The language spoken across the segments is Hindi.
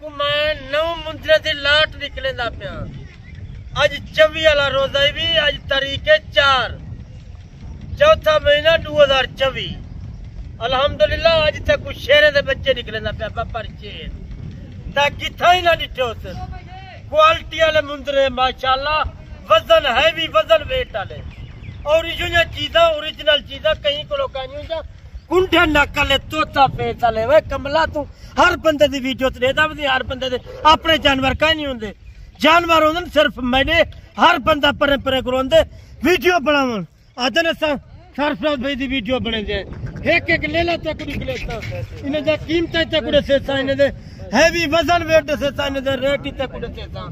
को मैं 9 मुंदरे दी लाट निकलेंदा पिया। अज 24 वाला रोजा भी अज तारीख 4 चौथा महीना 2024। अल्हम्दुलिल्लाह अज तक कुछ शेरे दे बच्चे निकलेंदा पिया बपर चेन ता किथा ही ना डिठो से क्वालिटी वाले मुंदरे माशाअल्लाह वजन है भी वजन वेट वाले और ये चीजा ओरिजिनल चीजा कहीं को लोग नहीं जा कुंठे नकल तोता पैसा ले वे कमला तू हर बंदे दी वीडियो ते देदा भी हर बंदे दे अपने जानवर कहीं नहीं होंदे जानवर होंदे सिर्फ मैंने हर बंदा परे परे करोंदे वीडियो बनावन आदने सा सरफराज भाई दी वीडियो बने दे एक लेला तक निकलेता इने दा कीमत तक कुड़े से साइने दे हैवी वजन वेट से साइने दे रेट तक कुड़े से सा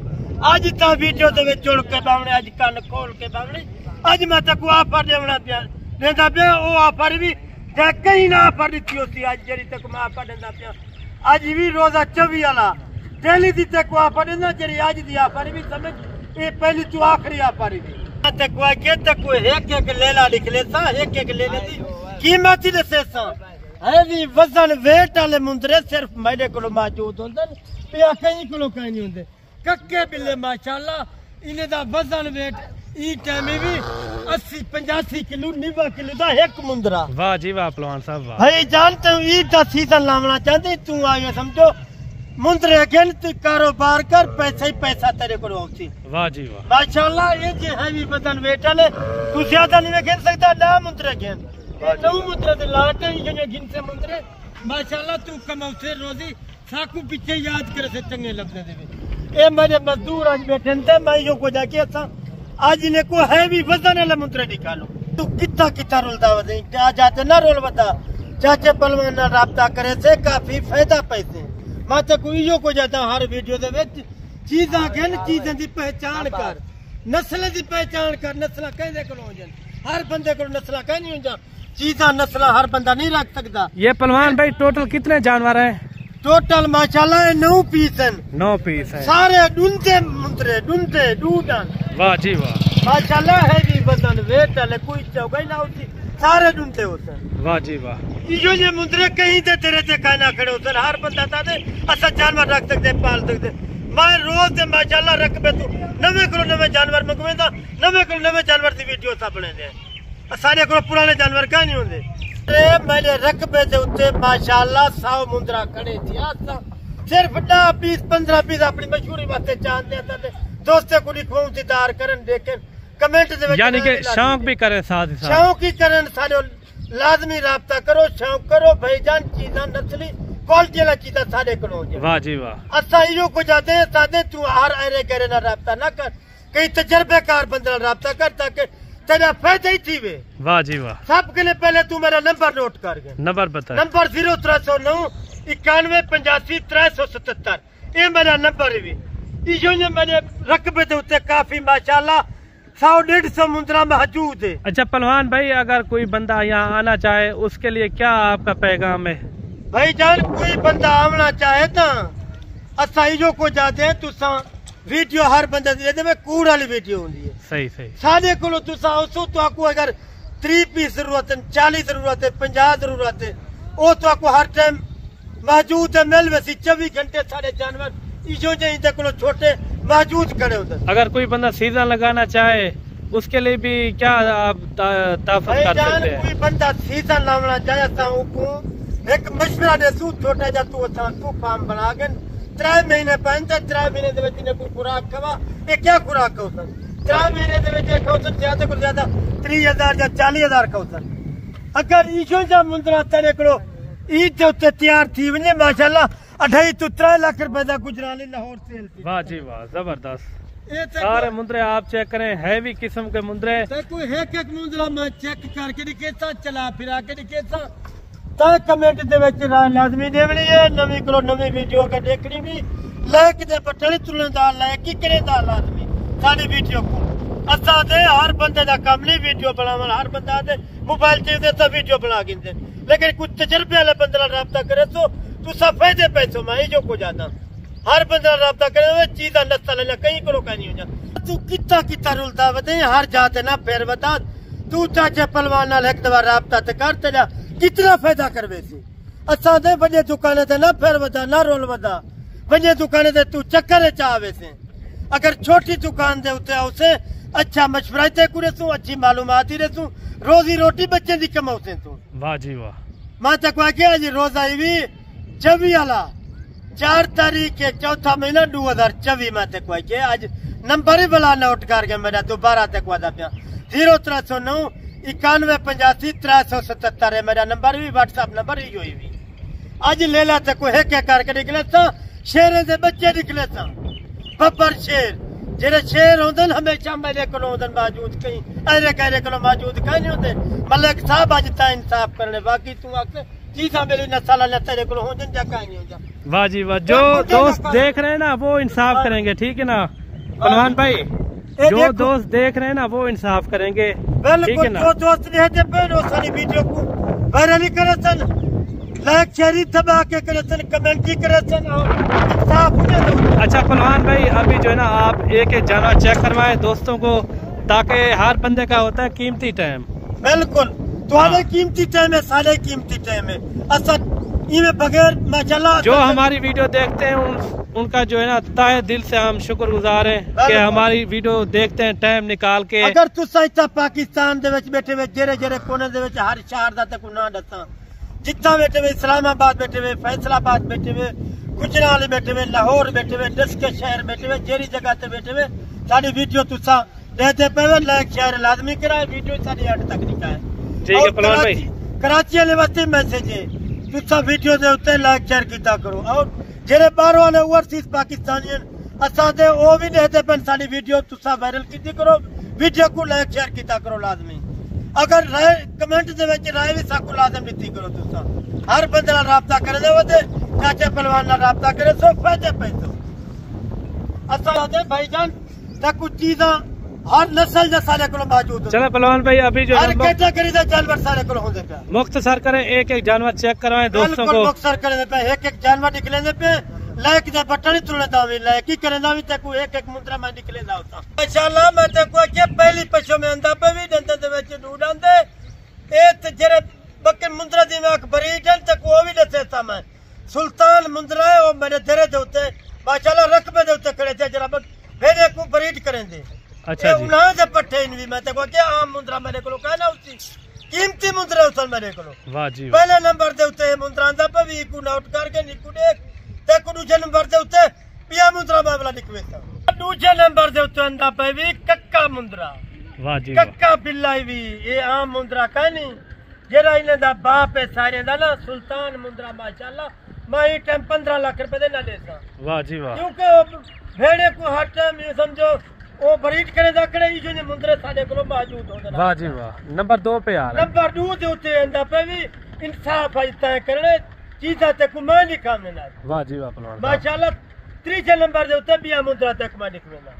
आज ता वीडियो दे विच जुड़ के बावणे आज कान खोल के बावणे आज मैं तक ऑफर देवना पिया देंदा पिया ओ ऑफर भी कहीं ना ऑफर दी थी आज जड़ी तक मैं ऑफर देंदा पिया आज भी रोजा 24 वाला डेली दी तक ऑफर देंदा जड़ी आज दी ऑफर भी समझ ये पहली तू आखिरी ऑफर भी तक वा के तक एक लेला लिख लेता एक ले लेती कीमत ही दसे सा हैवी वजन वेट वाले मुंदरे सिर्फ मेरे को मौजूद होंदे पिया कहीं को कहीं नहीं होंदे कक्के बिल्ले माशाअल्लाह इने दा वजन वेट ई टाइम भी 80-85 किलो 90 किलो दा एक मुंदरा। वाह जी वाह पहलवान साहब वाह भाई जानते हो ईद दा सीजन लावना चाहते तू आयो समझो मुंदरे अगेन तू कारोबार कर पैसा ही पैसा तेरे को होती। वाह जी वाह माशाअल्लाह ये जे हैवी वजन वेट वाले तू ज्यादा नहीं खेल सकता ना मुंदरे अगेन नौ मुंदरे दे लाट ये गिन से मुंदरे माशाअल्लाह तू कमाउसे रोजी साकू पीछे याद करे से चंगे लगदे दे ए मेरे मजदूर आज बैठे थे मैं यो को जाके अच्छा आज इन्हें को हैवी वजन वाले मुंदरे निकालो तू कितना कितना रोल दावा दे क्या जाते ना रोल बता चाचे पलवान ना राब्ता करे से काफी फायदा पैसे मैं तो कोई यो को जाता हर वीडियो दे विच चीज़ां कहन चीज़ां दी पहचान कर नस्ल दी पहचान कर नस्ल कहदे कोल हो जान हर बंदे को नस्ल कह नहीं हो जा चीज़ां नस्ल हर बंदा नहीं रख सकता। ये पहलवान भाई टोटल कितने जानवर हैं? टोटल माशाल्लाह 9 पीस हैं। 9 पीस हैं सारे डूंडे मुंदरे डूंडे डूडन। वाह जी वाह माशाल्लाह है जी वजन वेट वाले कोई चौगाई ना होती सारे डूंडे होते हैं। वाह जी वाह ये मुंदरे कहीं ते तेरे ते कहना खड़े होते हर बंदा तादे असा जानवर रख सकते पाल सकते मैं रोज दे माशाल्लाह रकबे तू नवे को नवे जानवर मंगवेंदा नवे को नवे जानवर दी वीडियो सा बने दे सारे को पुराने जानवर का नहीं होंदे मैंने रकबे दे उत्ते माशाल्लाह 100 मुंदरा खड़े थी आसा सिर्फ 10 पीस 15 पीस अपनी मशहूरी वास्ते चाहते थे दोस्ते को लिखवाऊं दीदार करन देखें कमेंट दे यानी कि शौक भी करें साथ ही साथ शौक ही करन सारे लाजमी राब्ता करो शौक करो भाईजान चीज़ां नस्ली क्वालिटी वाला चीज़ां सारे करो। वाह जी वाह असा इयो को जाते हैं सादे तू हर अरे करे ना राब्ता ना कर कई तजर्बेकार बंदे राब्ता कर ताकि तेरा फायदा ही थी वे। वाह जी वाह सब के लिए पहले तू मेरा नंबर नोट कर गए नंबर बता नंबर 0309 91 85 377 ये मेरा नंबर भी ये मैंने रकबे दे उत्ते काफी माशाल्लाह 100-150 मुंदरा मौजूद है। अच्छा पहलवान भाई अगर कोई बंदा यहाँ आना चाहे उसके लिए क्या आपका पैगाम है? भाई जान कोई बंदा आना चाहे तो असा इो को जाते हैं तुसा वीडियो हर बंदे दे में कूड़ वाली वीडियो होंदी है सही सही सारे को तुसा उसो तो आपको अगर 3 पीस जरूरत है 40 जरूरत है 50 जरूरत है वो तो आपको हर टाइम मौजूद है मिल वैसी 24 घंटे सारे जानवर इजो जे को छोटे मौजूद खड़े होते। अगर कोई बंदा सीजन लगाना चाहे उसके लिए भी क्या आप ताफत कर सकते हैं? कोई बंदा सीजन लाना चाहे एक मशवरा दे छोटा जा तू फार्म बना के 3 महीने पहनते 3 महीने दे विच कोई खुराक खवा ये क्या खुराक होता 3 महीने दे विच खौसन ज्यादा को ज्यादा 30,000 या 40,000 खौसन अगर इजो जा मुंदरा तेरे को ईद के उत्ते तैयार थी वने माशाल्लाह 2.5 to 3 लाख रुपए का गुजरानी लाहौर सेल थी। वाह जी वाह जबरदस्त सारे मुंदरे आप चेक करें हैवी किस्म के मुंदरे कोई एक मुंदरा मैं चेक करके दिखेता चला फिरा के दिखेता ता कमेंट दे विच लाजमी देवनी है नवी करो नवी वीडियो का देखनी भी लाइक दे बटन तुलंदा लाइक की करेदा लाजमी साडी वीडियो को असा दे हर बंदे दा काम नहीं वीडियो बनावन हर बंदा दे मोबाइल च दे ता वीडियो बना गिंदे लेकिन कुछ तजर्बे वाले बंदे नाल राब्ता करे तो तू सब फायदे पैसों में जो को जाता हर बंदा राब्ता करे चीज़ा नस्ल लेना कहीं को नहीं हो जा तू कितना कितना रुलता बते हर जाते ना फिर बता तू चाचे पलवान नाल एक दफा राब्ता ते कर तेरा कितना फायदा करवे सी असा दे बजे दुकाने ते ना फिर बता ना रोल बता पंजे दुकाने ते तू चक्कर चावे से अगर छोटी दुकान दे उते उसे अच्छा मशवरा ते कुरे तू अच्छी मालूमात ही रे तू रोजी रोटी बच्चे दी कमाओ से तू वाह जी वाह मां तक वाके आज रोज आई भी 24 वाला 4 तारीख के चौथा महीना 2024 में तक वाके आज नंबर ही बला नोट कर के मेरा दोबारा तक वादा पिया 0309 9185 377 है मेरा नंबर भी व्हाट्सएप नंबर ही हुई भी आज लेला तक है क्या करके निकले था शेर दे बच्चे निकले था बब्बर शेर जेरे शेर होंदे हमेशा मेरे को मौजूद कहीं अरे कहरे को मौजूद कहीं नहीं होंदे मलिक साहब आज ता इंसाफ करने बाकी तू आके चीज़ा मेरी नस्ल न तेरे को होंदे जा कहीं नहीं होंदा वाह जी वाह जो दोस्त देख रहे हैं ना वो इंसाफ करेंगे ठीक है ना पहलवान भाई जो दोस्त देख रहे हैं ना वो इंसाफ करेंगे बिल्कुल जो दोस्त नहीं है पे सारी वीडियो को वायरल करे सन लाइक शेयर दबा के करे सन कमेंट ही करे सन और इंसाफ दे। अच्छा पहलवान भाई अभी जो है ना आप एक जानवर चेक करवाए दोस्तों को ताकि हर बंदे का होता है कीमती टाइम बिल्कुल तुम्हारे कीमती टाइम है सारे कीमती टाइम है असल इनमें बगैर माशाल्लाह जो हमारी वीडियो देखते हैं उनका जो है ना तहे दिल से हम शुक्रगुजार हैं कि हमारी वीडियो देखते हैं टाइम निकाल के अगर तू सही पाकिस्तान दे बैठे हुए जेरे जेरे कोने दे हर शहर का तक ना दसा जितना बैठे हुए इस्लामाबाद बैठे हुए फैसलाबाद बैठे हुए गुजरात बैठे हुए लाहौर बैठे हुए दस के शहर बैठे हुए जेरी जगह ते बैठे हुए सारी वीडियो तुसा देते पे लाइक शेयर लाजमी कराए वीडियो सारी हट तक निकाले ठीक है पहलवान भाई कराची वाले वास्ते मैसेज है तुसा वीडियो दे उत्ते लाइक शेयर कीता करो और जेरे बाहरों वाले ओवरसीज पाकिस्तानियन असा दे ओ भी देते पे सारी वीडियो तुसा वायरल कीती करो वीडियो को लाइक शेयर कीता करो लाजमी अगर राय कमेंट दे विच राय भी साकू लाजम दित्ती करो तुसा हर बंदे नाल राबता करे दे वदे चाचे पहलवान नाल राबता करे सो फायदे पैसो असा दे भाईजान ता कुछ चीज़ा हर नस्ल दे सारे को मौजूद है। चलो पहलवान भाई अभी जो हर कैटेगरी दे जानवर सारे को होंदे पे मुख्तसर करें एक एक जानवर चेक करवाएं दोस्तों को मुख्तसर करे पे एक एक जानवर निकले दे पे लाइक दे बटन ही तुले दावी लाइक ही करे दावी ते को एक एक मुंद्रा में निकले दा होता माशाल्लाह मैं ते को के पहली पशो में अंदा पे भी दंदे दे विच दूध आंदे ए ते जेरे बके मुंद्रा दी में बरी जन ते को भी दसे ता मैं सुल्तान मुंद्रा है ओ मेरे दरे दे उते माशाल्लाह रकबे दे उते खड़े थे जरा भेड़े को ब्रीड करेंदे अच्छा जी उन्हां दे पट्टे इन भी मैं ते को के आम मुंद्रा मेरे को कहना उसी कीमती मुंद्रा उसल मेरे को वाह जी पहले नंबर दे उते मुंद्रा आंदा पे भी को नोट करके निकू देख ते को दूसरे नंबर दे उते पिया मुंद्रा मामला निकवेता दूसरे नंबर दे उते आंदा पे भी कक्का मुंद्रा वाह जी कक्का बिल्लाई भी ये आम मुंद्रा कहनी जेरा इने दा बाप है सारे दा ना सुल्तान मुंद्रा माशाल्लाह मैं ई टाइम 15 लाख रुपए दे ना लेसा वाह जी वाह क्योंकि भेड़े को हर टाइम ये समझो ओ ब्रीड करे दा करे ई जो ने मुंद्रे साडे को मौजूद होंदे वाह जी वाह नंबर 2 पे आ रहा है नंबर 2 दे उते आंदा पे भी इंसाफ है तय करने चीज़ा तक मैं लिखा मेना वाह जी वाह पहलवान माशाल्लाह तीसरे नंबर दे उते बिया मुंद्रा तक मैं लिखवेना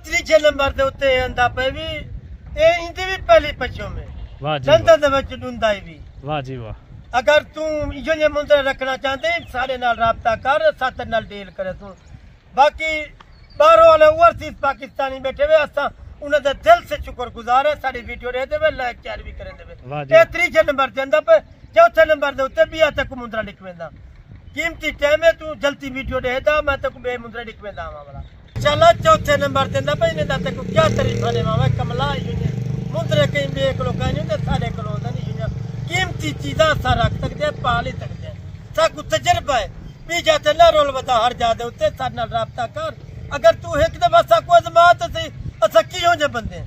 तीसरे नंबर दे उते आंदा पे भी ए इंदी भी पहली पछो में वाह जी दंदा दे विच डुंदाई भी वाह जी वाह अगर तू इयो ने मुंद्रे रखना चाहते सारे नाल राब्ता कर साथ नाल डील करे तू बाकी बाहरों वाले ओवरसीज पाकिस्तानी बैठे हुए असा उन्हें दिल से शुक्रगुजार है सारी video they they like share भी करे दे ए तीसरे नंबर दे आंदा पे चौथे नंबर दे उते बिया तक मुंद्रा लिखवेंदा कीमती टाइम है तू जल्दी वीडियो देदा मैं तक बे मुंद्रा लिखवेंदा वाला चला चौथे नंबर देंदा पे इने दा तक क्या तारीफ ने मावे कमला यूने मुंद्रे कहीं बे को कहनी ते सारे को होंदा नहीं यूने कीमती चीज़ा सा रख सकते पाल ही सकते सा कुछ तजर्बा है पी जाते ना रोल बता हर जादे उते सारे नाल राब्ता कर अगर तू एक दफा सा को अजमात से असा की हो जे बंदे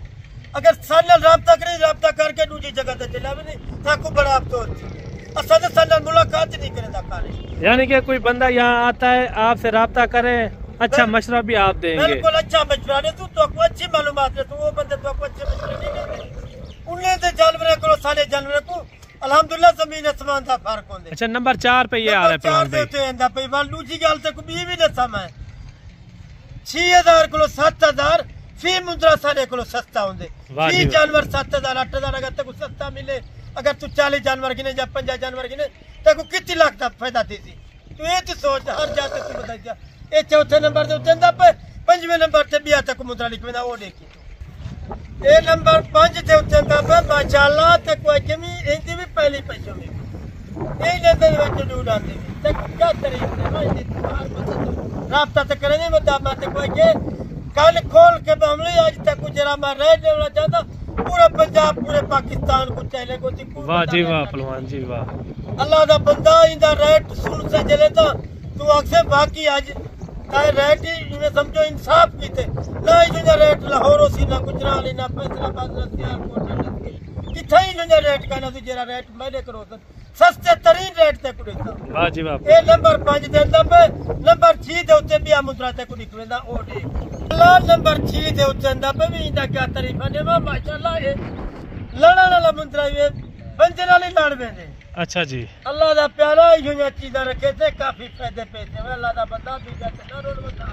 अगर सारे नाल राब्ता करके दूसरी जगह ते चला भी नहीं सा को बड़ा अफसोस असा तो सारे नाल मुलाकात नहीं करेंदा काले यानी कि कोई बंदा यहाँ आता है आपसे राब्ता करे अच्छा मशवरा भी आप देंगे बिल्कुल अच्छा मशवरा दे तू तो अच्छी मालूमात दे तू वो बंदे तो अच्छे मशवरे नहीं देते उन्हें ते जानवर को सारे जानवर को अल्हम्दुलिल्लाह जमीन आसमान का फर्क होंदे अच्छा नंबर 4 पे ये आ रहा है पहलवान भाई ते आंदा पे वाल दूसरी गल ते को भी दसा मैं 6000 को 7000 फी मुद्रा सारे को सस्ता होंदे फी जानवर 7000 8000 अगर तक सस्ता मिले अगर तू 40 जानवर गिने या 50 जानवर गिने ते को कितनी लाख का फायदा थी तू ये तो सोच हर जाते तू बता दिया ए चौथे नंबर दे उते पे पंजवें नंबर ते बिया तक मुद्रा लिखवेना वो देखी ए नंबर 5 ते उते पे माशाल्लाह ते कोई कमी एंदी भी पहली पैसों में यही लेते बच्चे दूर आते ते क्या तरीके भाई राब्ता तो करे नहीं बता मैं कोई के कल खोल के मामले आज तक जरा मैं रह देना चाहता पूरा पंजाब पूरे पाकिस्तान को चले को वाह जी वाह पहलवान जी वाह अल्लाह दा बंदा इंदा रेट सुन से चले तो तू अक्सर बाकी आज ताए रेट ही में समझो इंसाफ कीते ना इंदा रेट लाहौर सी ना गुजरात ना फैसलाबाद ना सियालकोट किथे ही इंदा रेट का ना तू जरा रेट मैंने करो सस्ते तरीन रेट ते कुड़ेता वाह जी वाह ए नंबर 5 देंदा पे नंबर 6 दे उत्ते बिया मुद्रा ते कुड़ी करेंदा ओ डी अल्लाह नंबर 6 दे उत्ते अंदा पे भी इंदा क्या तारीफा ने माशाल्लाह ये लड़ा लड़ा मुद्रा ये बंजर वाली लड़ वेंदे अच्छा जी अल्लाह दा प्यारा यूं चीज़ां रखे थे काफी फायदे पैसे अल्लाह दा बंदा दूजा ते ना रोड बंदा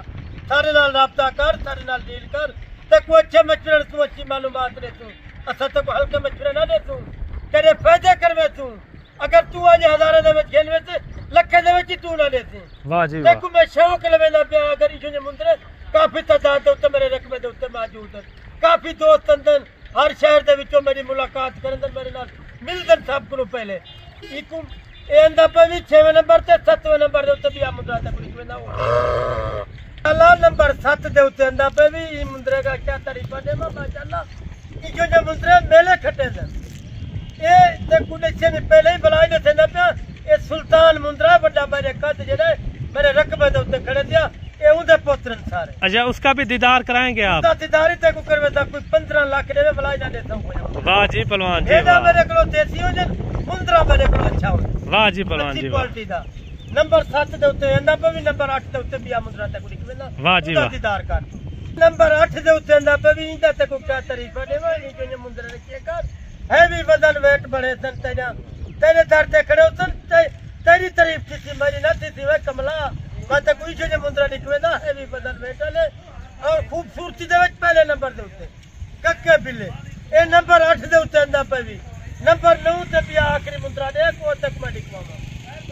सारे नाल राब्ता कर सारे नाल डील कर ते कोई अच्छे मछुआरे तू अच्छी मालूमात दे तू असा तो हल्के मछुआरे ना दे तू तेरे फायदे करवे तू अगर तू आज हजारे दे विच खेलवे ते लखे दे विच तू ना देती वाह जी वाह देखो मैं शौक लवेंदा पिया अगर इशू ने मुंदरे काफी तादाद दे उत्ते मेरे रकबे दे उत्ते मौजूद है काफी दोस्त अंदर हर शहर दे विचों मेरी मुलाकात करन मेरे नाल मिलदन सब को पहले इकू ए अंदा पे भी 6वें नंबर ते 7वें नंबर दे उत्ते भी मुंदरा ते कुछ वेंदा हो अल्लाह नंबर 7 दे उत्ते अंदा पे भी ई मुंदरे का क्या तारीफा दे माशाल्लाह इजो जे मुंदरे मेले खटे दे ए ते कुछ में पहले ही बुलाए ने थे ना पे ए सुल्तान मुंदरा बड़ा मेरे कद जेड़े मेरे रकबे दे उत्ते खड़े दिया ए उदे पुत्रन सारे अच्छा उसका भी दीदार कराएंगे आप उसका दीदार ही ते को करवे ता कोई 15 लाख देवे बुलाए ना देता हूं वाह जी पहलवान जी वाह मेरे को देसी हो जन मुंदरा मेरे को अच्छा हो वाह जी पहलवान जी क्वालिटी दा नंबर 7 दे उत्ते अंदा पे भी नंबर 8 दे उत्ते बिया मुंदरा ते कुड़ी वेंदा वाह जी वाह दीदार कर नंबर 8 दे उत्ते अंदा पे भी इंदा ते को क्या तारीफा देवा ई जो मुंदरा ने के कर है भी वजन वेट बड़े सन तेरे दर ते खड़े उसन तेरी तारीफ की मेरी ना थी वे कमला मैं तो कोई जो मुंदरा निकवेदा है भी वजन वेट वाले और खूबसूरती दे विच पहले नंबर दे उत्ते कक्के बिल्ले ए नंबर 8 दे उत्ते अंदा पे भी नंबर 9 ते भी आखिरी मुंदरा दे को तक मैं दिखवावा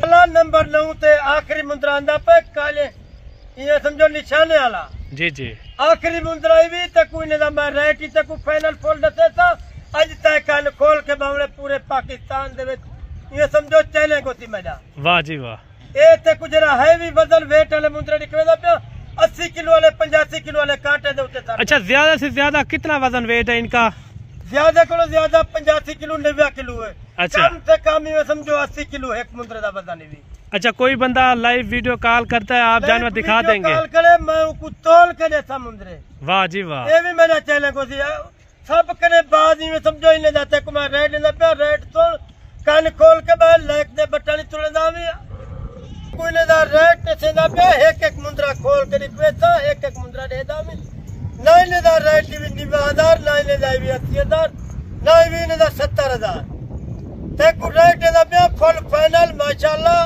अल्लाह नंबर 9 ते आखिरी मुंदरा अंदा पे काले ये समझो निशाने वाला जी जी आखिरी मुंदरा भी ते कोई ने मैं रेट ही ते को फाइनल फोल्ड दे था अज तक कान खोल के मामले पूरे पाकिस्तान दे विच ये समझो चले को सी मेरा वाह जी वाह ए ते गुजरा है भी वजन वेट वाले मुंदरे निकवेदा पे 80 किलो वाले 85 किलो वाले कांटे दे उत्ते अच्छा ज्यादा से ज्यादा कितना वजन वेट है इनका ज्यादा को ज्यादा 85 किलो 90 किलो है अच्छा कम से कम में समझो 80 किलो एक मुंदरे दा वजन भी अच्छा कोई बंदा लाइव वीडियो कॉल करता है आप जानवर दिखा देंगे कॉल करे मैं को तोल के देता मुंदरे वाह जी वाह ये भी मेरा चैनल को सी सब करे बाद में समझो इने जाते को मैं रेट लेना पे रेट तो कान खोल के मैं लेक दे बटाली तुलदा भी कोई ने दा रेट से ना पे एक मुंदरा खोल के निकवेता एक मुंदरा देदा में ना इने दा रेट भी 90,000 ना इने दा भी 80,000 ना इने दा 70,000 ते को रेट दा पे फुल फाइनल माशाल्लाह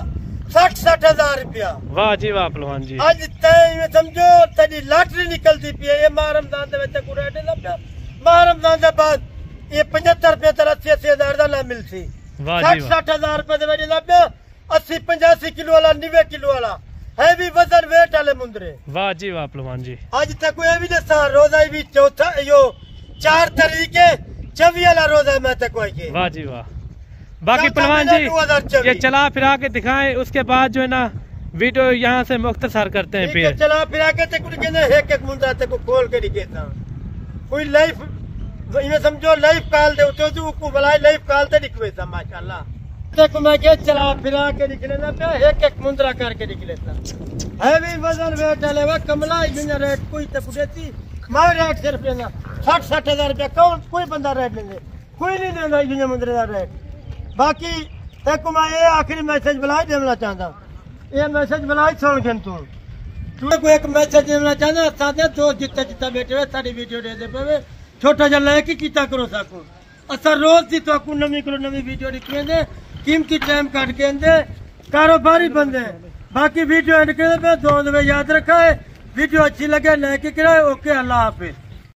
60,000 रुपया वाह जी वाह पहलवान जी आज तय में समझो तेरी लॉटरी निकलती पी ये माह रमजान दे विच को रेट दा पे माह रमजान के बाद ये 75 रुपये 80,000 का ना मिलती 60,000 रुपये दे विच लभ्या 80-85 किलो वाला 90 किलो वाला है भी वजन वेट वाले मुंदरे वाह जी वाह पहलवान जी आज तक कोई भी दसा रोजा भी चौथा यो 4 तारीख 24 वाला रोजा मैं तक कोई वाह जी वाह बाकी पहलवान जी ये चला फिरा के दिखाएं उसके बाद जो है ना वीडियो यहाँ से मुख्तसर करते हैं फिर चला फिरा के ते कुछ कहने एक मुंदरा ते को खोल के दिखेता कोई लाइफ इन्हें समझो लाइफ कॉल दे तो को बुलाए लाइफ कॉल ते दिखवेता माशाल्लाह तक मैं के चला फिरा के निकले ना पे एक मुंदरा करके निकलेता है भी वजन वेट वाले वा कमला इन्हें रेट कोई ते देती मैं रेट सिर्फ लेना 60,000 रुपया कौन कोई बंदा रेट लेंगे कोई नहीं देना इन्हें मुंदरे दा रेट बाकी तक मैं ये आखिरी मैसेज बुलाए देना चाहता ये मैसेज बुलाए सुन के तू को एक मैसेज देना चाहता साथे दोस्त जितना जितना बैठे हुए सारी वीडियो दे दे पे छोटा जा लाइक ही कीता करो साकू असा रोज दी तो को नवी करो नवी वीडियो निकले कीमती टाइम काट के अंदे कारोबारी बंदे बाकी वीडियो एंड कर पे दो याद रखा है वीडियो अच्छी लगे लाइक कराए ओके अल्लाह हाफिज।